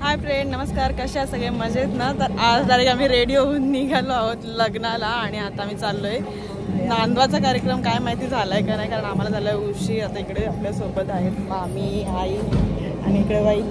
Hi friend, नमस्कार. कशा आहे सगळे? मजेत ना? तर आज डायरेक्ट आम्ही रेडी होऊन निघालो आहोत लग्नाला आणि आता आम्ही चाललोय. नांदवाचा कार्यक्रम काय माहिती झालाय का नाही, कारण आम्हाला झालाय उशीर. आता इकडे आपल्यासोबत आहेत मामी, आई आणि इकडे बाई.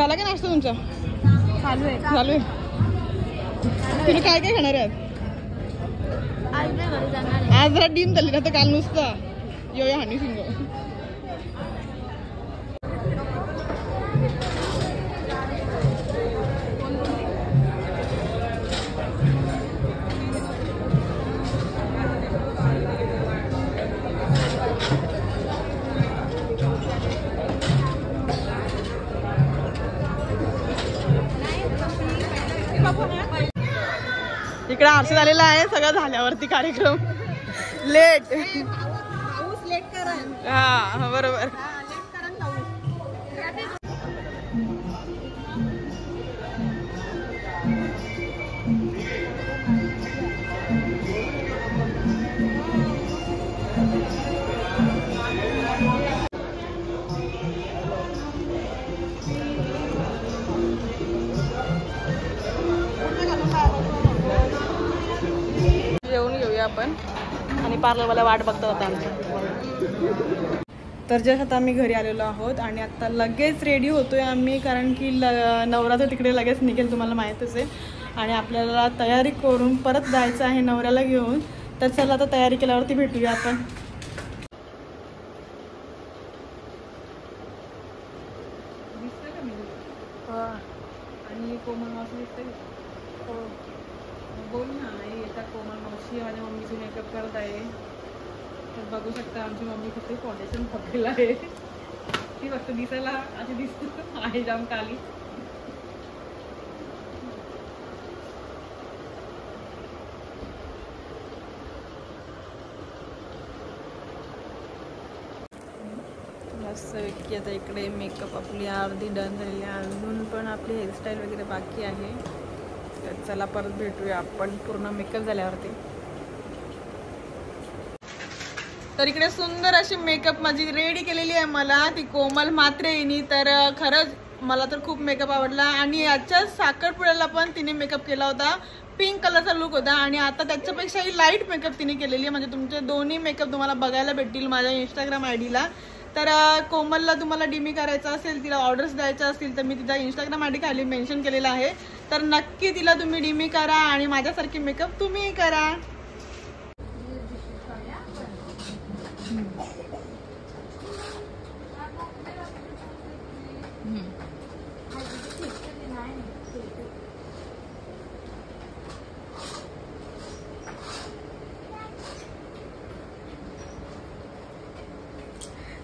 झाला का नाश्ता तुमचा? चालू आहे. चालू आहे. तुम्ही काय काय खाणार आहात? आज जरा डीम झाली ना तर काल नुसतं यो हानी सिंग. इकडे आरसे झालेला आहे सगळं झाल्यावरती कार्यक्रम लेट. हा बरोबर. जेवून घेऊया आपण आणि पार्लरवाला वाट बघतात आता आमची. तर जस्ट आता आम्ही घरी आलेलो आहोत आणि आता लगेच रेडी होतोय आम्ही, कारण की नवरात्र तिकडे लगेच निघेल तुम्हाला माहीतच आहे. आणि आपल्याला तयारी करून परत जायचं आहे नवऱ्याला घेऊन. तर चला आता तयारी केल्यावरती भेटूया आपण. आणि कोमल मावशी दिसते. बोल ना येतात कोमल मावशी माझ्या मम्मीची मेकअप करत आहे. तर बघू शकता आमची मम्मी फक्त फाउंडेशन फकलेलं आहे. ती फक्त दिसायला अशी दिसते आहे जाम काली. मस्त व्यक्ती. आता इकडे मेकअप आपली अर्धी डन झालेली आहे, अजून पण आपली हेअरस्टाईल वगैरे बाकी आहे. तर चला परत भेटूया आपण पूर्ण मेकअप झाल्यावरती. तर इकडे सुंदर अशी मेकअप माझी रेडी केलेली आहे मला ती कोमल म्हात्रे हिने. तर खरंच मला तर खूप मेकअप आवडला. आणि याच्या साखरपुड्याला पण तिने मेकअप केला होता, पिंक कलरचा लुक होता. आणि आता त्याच्यापेक्षाही लाईट मेकअप तिने केलेली आहे. म्हणजे तुमचे दोन्ही मेकअप तुम्हाला बघायला भेटतील माझ्या इंस्टाग्राम आयडीला. तर कोमलला तुम्हाला डीमी करायचं असेल, तिला ऑर्डर्स द्यायच्या असतील तर मी तिचा इंस्टाग्राम आयडी खाली मेन्शन केलेला आहे. तर नक्की तिला तुम्ही डीमी करा आणि माझ्यासारखी मेकअप तुम्हीही करा.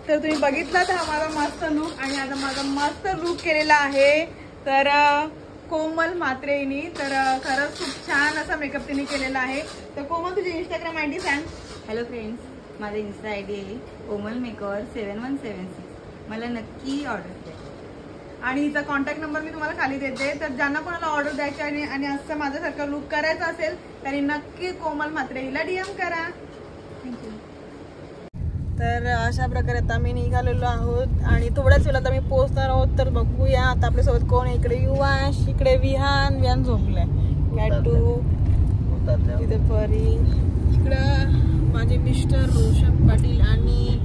तर तुम्ही बघितलात हा माझा मस्त लुक. आणि आता माझा मस्त लुक केलेला आहे तर कोमल म्हात्रे हिने. तर खरंच खूप छान असा मेकअप तिने केलेला आहे. तर कोमल तुझी इंस्टाग्राम आयडी सांग. हॅलो फ्रेंड्स, माझा इन्स्टा आयडी आहे कोमल मेकओव्हर 7176. मला नक्की ऑर्डर द्या. आणि हिचा कॉन्टॅक्ट नंबर मी तुम्हाला खाली देते. तर ज्यांना कोणाला ऑर्डर द्यायची आणि असं माझ्यासारखं लुक करायचं असेल त्यांनी नक्की कोमल म्हात्रे हिला डीएम करा. थँक्यू. तर अशा प्रकारे आता मी निघालेलो आहोत आणि थोड्याच वेळात आम्ही पोहोचणार आहोत. तर बघूया आता आपल्यासोबत कोण. इकडे युवाश, इकडे विहान झोपलाय, कॅटू तिथे परी, इकडं माझे मिस्टर रोशन पाटील आणि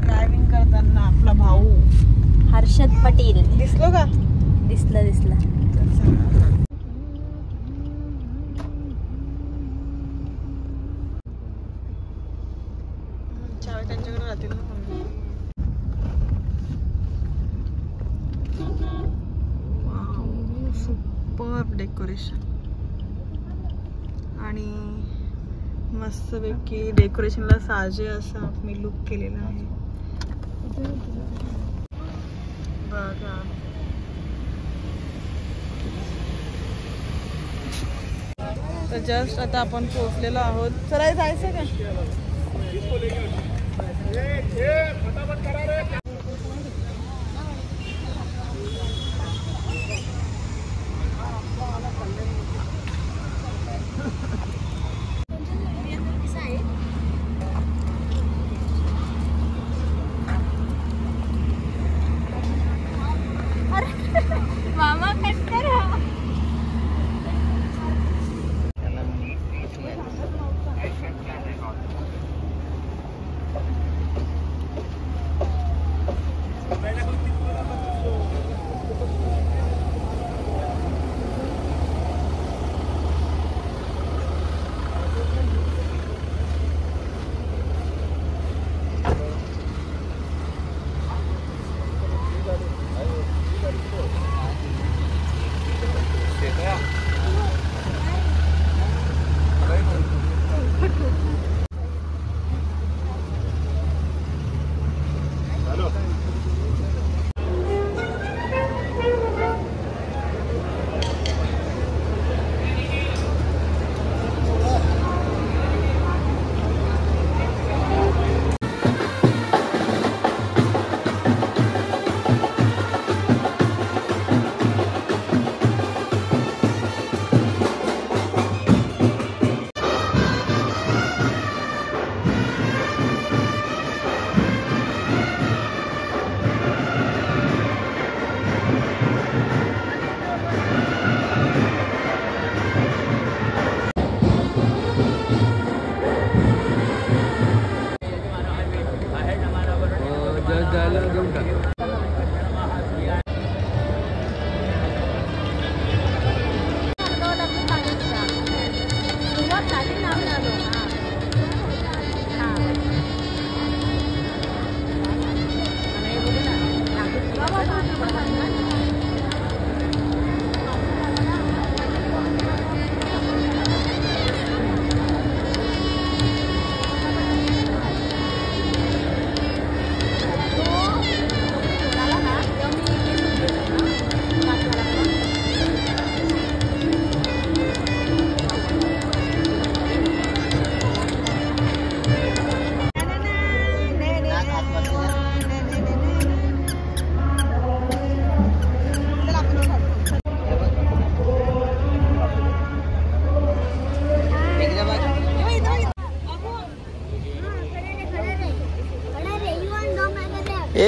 ड्रायव्हिंग करताना आपला भाऊ हर्षद पाटील. दिसलो का? दिसला. त्यांच्याकडे राहतील ना. सुपर डेकोरेशन आणि मस्तपैकी डेकोरेशनला साजे असा मी लुक केलेला आहे बघा. तर जस्ट आता आपण पोहोचलेलो आहोत. चला जायचं का? मामा कट करा.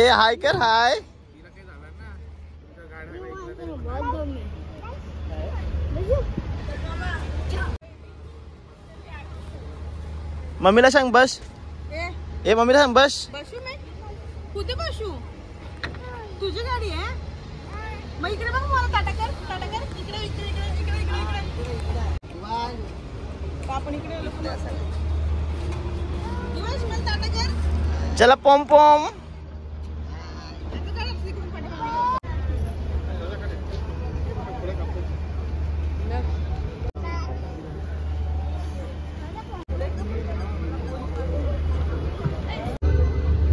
हाय कर हाय. मम्मीला सांग बस. ए मम्मीला सांग बस. बसू मी कुठे बसू? तुझी गाडी आहे मग इकडे बघ मला टाटा कर इकडे इकडे इकडे इकडे इकडे इकडे आपण इकडे आलो पुढे असायला. मला टाटा कर. चला पॉम पॉम.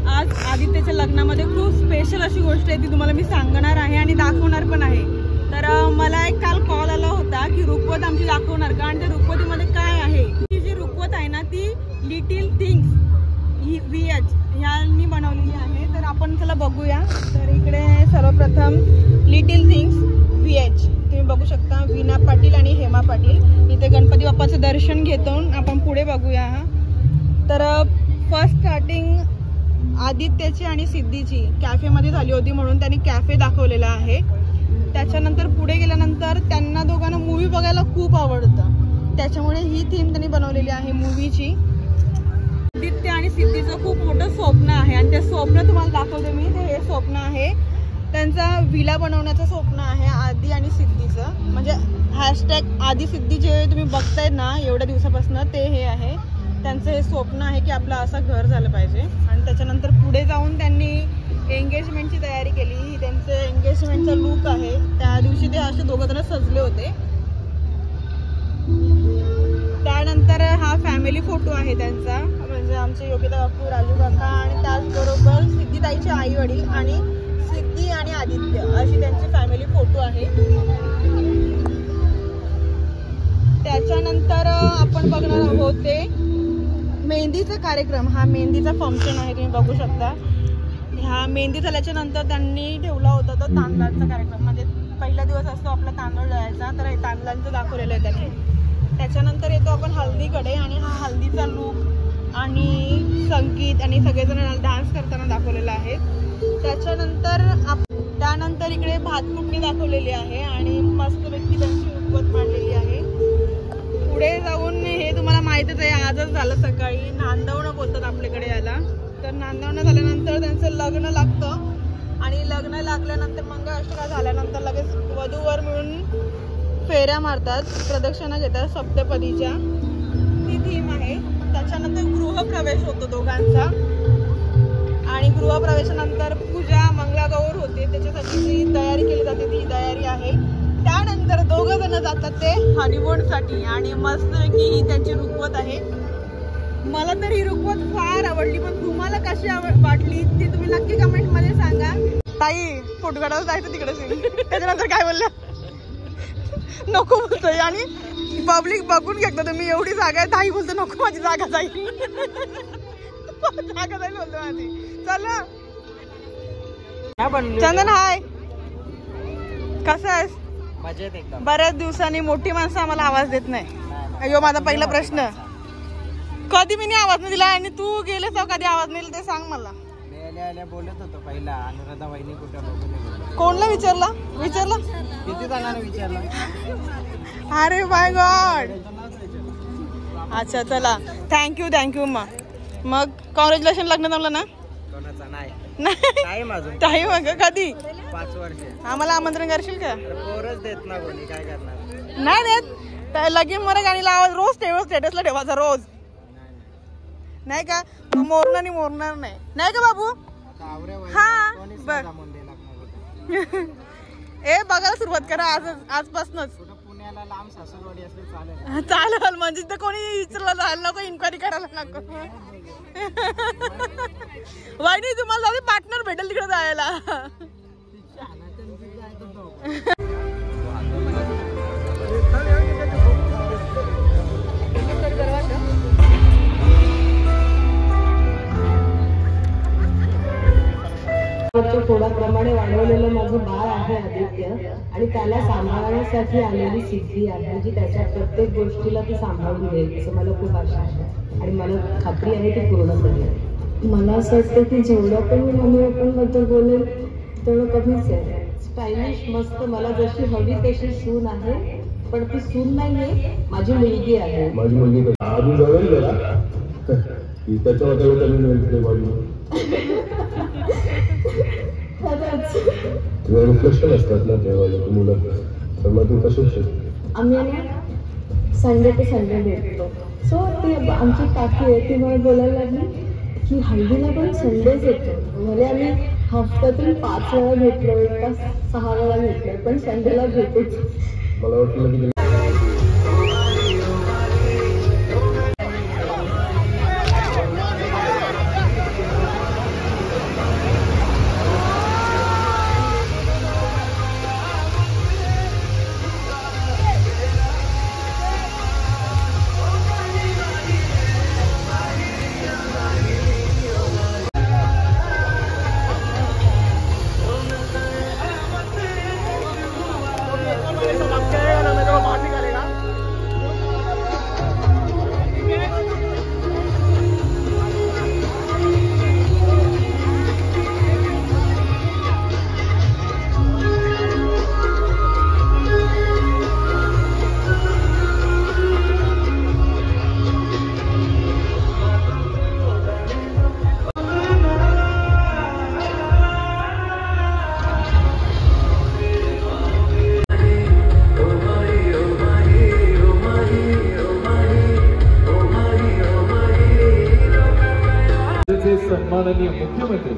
आज आदित्यच्या लग्नामध्ये खूप स्पेशल अशी गोष्ट आहे ती तुम्हाला मी सांगणार आहे आणि दाखवणार पण आहे. तर मला एक काल कॉल आला होता की रुखवत आमची दाखवणार का, आणि त्या रुखवतीमध्ये काय आहे. ती जी रुखवत आहे ना ती लिटिल थिंग्स VH ह्यांनी बनवलेली आहे. तर आपण त्याला बघूया. तर इकडे सर्वप्रथम लिटिल थिंग्स VH तुम्ही बघू शकता. वीणा पाटील आणि हेमा पाटील इथे गणपती बाप्पाचं दर्शन घेतो. आपण पुढे बघूया. तर फर्स्ट स्टार्टिंग आदित्यची आणि सिद्धीची कॅफेमध्ये झाली होती म्हणून त्यांनी कॅफे दाखवलेला आहे. त्याच्यानंतर पुढे गेल्यानंतर त्यांना दोघांना मूवी बघायला खूप आवडतं, त्याच्यामुळे ही थीम त्यांनी बनवलेली आहे मूवीची. आदित्य आणि सिद्धीचं खूप मोठं स्वप्न आहे आणि ते स्वप्न तुम्हाला दाखवते मी. ते हे स्वप्न आहे त्यांचा विला बनवण्याचं स्वप्न आहे आदी आणि सिद्धीचं. म्हणजे हॅशटॅग आदी सिद्धी जे तुम्ही बघतायत ना एवढ्या दिवसापासून ते हे आहे त्यांचं. हे स्वप्न आहे की आपलं असं घर झालं पाहिजे. आणि त्याच्यानंतर पुढे जाऊन त्यांनी एंगेजमेंटची तयारी केली. ही त्यांचं एंगेजमेंटचा लुक आहे. त्या दिवशी ते असे दोघं जण सजले होते. त्यानंतर हा फॅमिली फोटो आहे त्यांचा, म्हणजे आमचे योगिता बापू, राजू काका आणि त्याचबरोबर सिद्धीताईचे आई वडील आणि सिद्धी आणि आदित्य अशी त्यांची फॅमिली फोटो आहे. त्याच्यानंतर आपण बघणार आहोत ते मेहंदीचा कार्यक्रम. हा मेहंदीचा फंक्शन आहे तुम्ही बघू शकता. ह्या मेहंदी झाल्याच्या नंतर त्यांनी ठेवला होता तो तांदळाचा कार्यक्रम. म्हणजे पहिला दिवस असतो आपला तांदूळ दळायचा, तर हे तांदळांचं दाखवलेलं आहे त्यांनी. त्याच्यानंतर येतो आपण हल्दीकडे आणि हा हल्दीचा लूक आणि संगीत आणि सगळेजण डान्स करताना दाखवलेला आहे. त्यानंतर इकडे भातकुटणी दाखवलेली आहे आणि मस्तपैकी त्यांची रुखवत मांडलेली आहे. पुढे जाऊन हे तुम्हाला माहितीच आहे आजच झालं सकाळी नांदवणं बोलतात आपल्याकडे याला. तर नांदवणं झाल्यानंतर त्यांचं लग्न लागतं आणि लग्न लागल्यानंतर मंगळाष्टका झाल्यानंतर लगेच वधूवर मिळून फेऱ्या मारतात, प्रदक्षिणा घेतात सप्तपदीच्या. ती थीम आहे. त्याच्यानंतर गृहप्रवेश होतो दोघांचा आणि गृहप्रवेशानंतर पूजा मंगळागौर होते, त्याच्यासाठी जी तयारी केली जाते ती तयारी आहे. त्यानंतर दोघं जण जातात ते हनीमूनसाठी आणि मस्तपैकी ही त्यांची रुखवत आहे. मला तर ही रुखवत फार आवडली, पण तुम्हाला कशी वाटली ती तुम्ही नक्की कमेंट मध्ये सांगा. ताई फोटो काढायला जायचं तिकडे. त्याच्यानंतर काय बोलल्या नको बोलतोय आणि पब्लिक बघून घेतलं तुम्ही एवढी जागा आहे. ताई बोलतो नको माझी जागा जाईल जागा जाईल बोलतो माझी. चला चंदन हाय कसं आहेस? बऱ्याच दिवसांनी मोठी माणसं आम्हाला आवाज देत नाही. अयो माझा पहिला प्रश्न कधी मी आवाज नाही दिला आणि तू गेले तर कधी आवाज नाही ते सांग मला. बोलत होतो पहिला अनुराधा वहिनी कुठं कोणला विचारला किती जणांना विचारला. अरे बाय गॉड. अच्छा चला थँक्यू मग कॉंग्रॅच्युलेशन. लग्न जमलं ना? कोणाचा नाही टाईम कधी? 5 वर्ष. आम्हाला आमंत्रण करशील का? पोरच देत ना कोणी, काय करणार. नाही देत. लगीन मला गाणी लावा रोज स्टेटसला ठेवायचा रोज. नाही का? मोरणार नाही का बाबू? हा बघ ए बघायला सुरुवात करा आजपासूनच. पुण्याला लांब सासरवाडी असले चालेल म्हणजे तर कोणी विचारला जायला नको, इन्क्वायरी करायला नको. वाईनी तुम्हाला जाऊ पार्टनर भेटेल तिकडे जायला. थोड्याप्रमाणे वाढवलेलं माझं बाळ आहे आदित्य आणि त्याला सांभाळण्यासाठी आलेली सिद्धी आहे जी त्याच्या प्रत्येक गोष्टीला ती सांभाळून घेईल असं मला खूप आशा आहे आणि मला खात्री आहे ती पूर्ण करेल. मला असं वाटतं की जेवढं पण मी मम्मी पप्पांबद्दल बोलेल तेवढं कमीच आहे. स्टायलिश मस्त मला जशी हवी तशी सून आहे, पण ती सून नाहीये, माझी मुलगी आहे. माझी मुलगी अजून जवळ गेला त्याच्या वगैरे कमी मिळते माझी रिफ्लेक्शन असतात ना तेव्हा मुलं. तर मग तू कशी आम्ही संडे ते संडे भेटतो. सो ती आमची काकी आहे, ती मला बोलायला लागली की हल्दीला पण संडेच येतो. म्हणजे आम्ही हफ्त्यातून 5 वेळा भेटलोय का 6 वेळा भेटलोय, पण संडेला भेटूच. मला वाटलं की सन्माननीय मुख्यमंत्री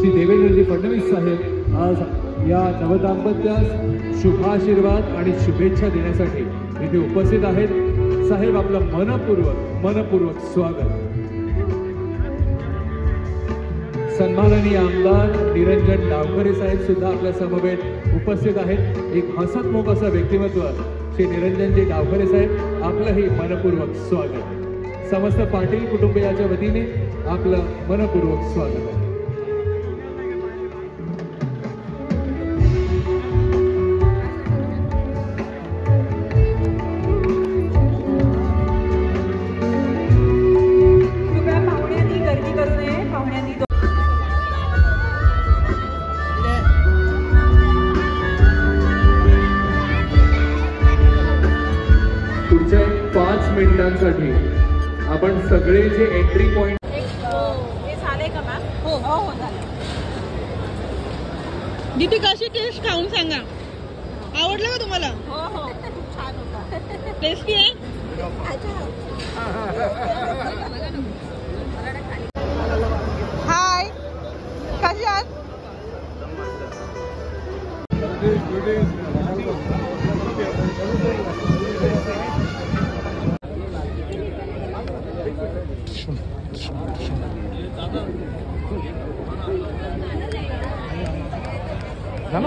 श्री देवेंद्रजी फडणवीस साहेब आज या नवदाम्पत्यास शुभाशीर्वाद आणि शुभेच्छा देण्यासाठी इथे उपस्थित आहेत. साहेब आपलं मनपूर्वक स्वागत. सन्माननीय आमदार निरंजन डावखरे साहेब सुद्धा आपल्या समवेत उपस्थित आहेत. एक हसतमुख असं व्यक्तिमत्व श्री निरंजनजी डावखरे साहेब, आपलंही मनपूर्वक स्वागत. समस्त पाटील कुटुंबियाच्या वतीने आपलं मनपूर्वक स्वागत आहे. कृपया पाहुण्यांनी गर्दी करू नये. पाहुण्यांनी पुढच्या 5 मिनिटांसाठी आपण सगळे जे एंट्री पॉइंट दीदी कशी टेस्ट खाऊन सांगा. आवडलं का तुम्हाला? हो खूप छान होता. टेस्टी आहे. हाय, कशी आहात?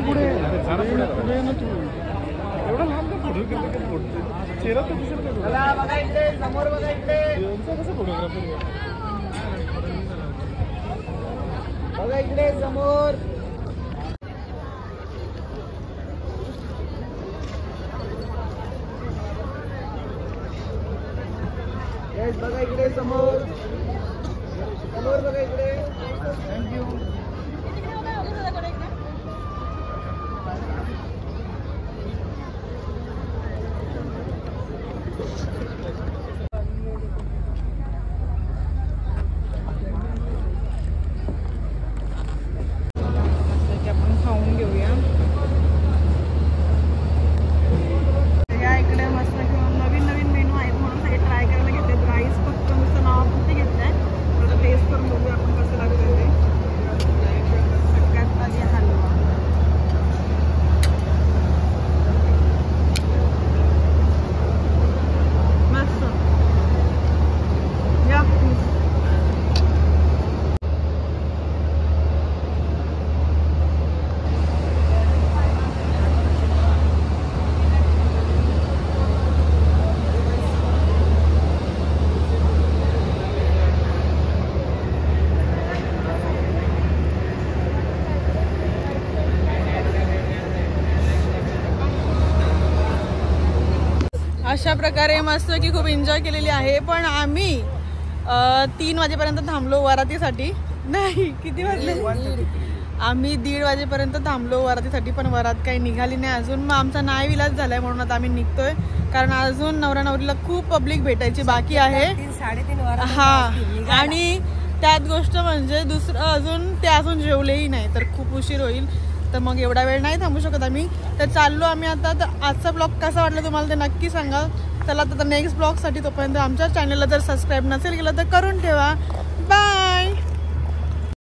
पुढे एवढा लांब फोटो चेहरा तर दिसत नाही. समोर बघा इकडे कसं फोटोग्राफर बघा इकडे समोर. बघा इकडे समोर बघा इकडे. थँक्यू. आपण खाऊन घेऊया. या इकडे मस्त नवीन मेनू आहेत म्हणून सगळे ट्राय करायला घेतले. राईस फक्त नुसतं नावापुरती घेतलंय. आता टेस्ट करून बघूया आपण कसं लागतं ते. सगळ्यात आधी हलवा. मस्त या. अशा प्रकारे मस्त की खूप एन्जॉय केलेली आहे. पण आम्ही 3 वाजेपर्यंत थांबलो वरातीसाठी. नाही किती वाजले, आम्ही 1:30 वाजेपर्यंत थांबलो वरातीसाठी, पण वरात काही निघाली नाही अजून. मग आमचा नाही विलाज झालाय म्हणून आता आम्ही निघतोय, कारण अजून नवरा नवरीला खूप पब्लिक भेटायची बाकी आहे. 3-3:30 हा, आणि त्यात गोष्ट म्हणजे दुसरं अजून ते अजून जेवलेही नाही, तर खूप उशीर होईल. तर मग एवढा वेळ नाही थांबू शकत आम्ही. तर चाललो आम्ही आता. तर आजचा ब्लॉग कसा वाटला तुम्हाला ते नक्की सांगा. चला तर नेक्स्ट ब्लॉगसाठी तोपर्यंत आमच्या चॅनलला जर सबस्क्राईब नसेल केलं तर करून ठेवा.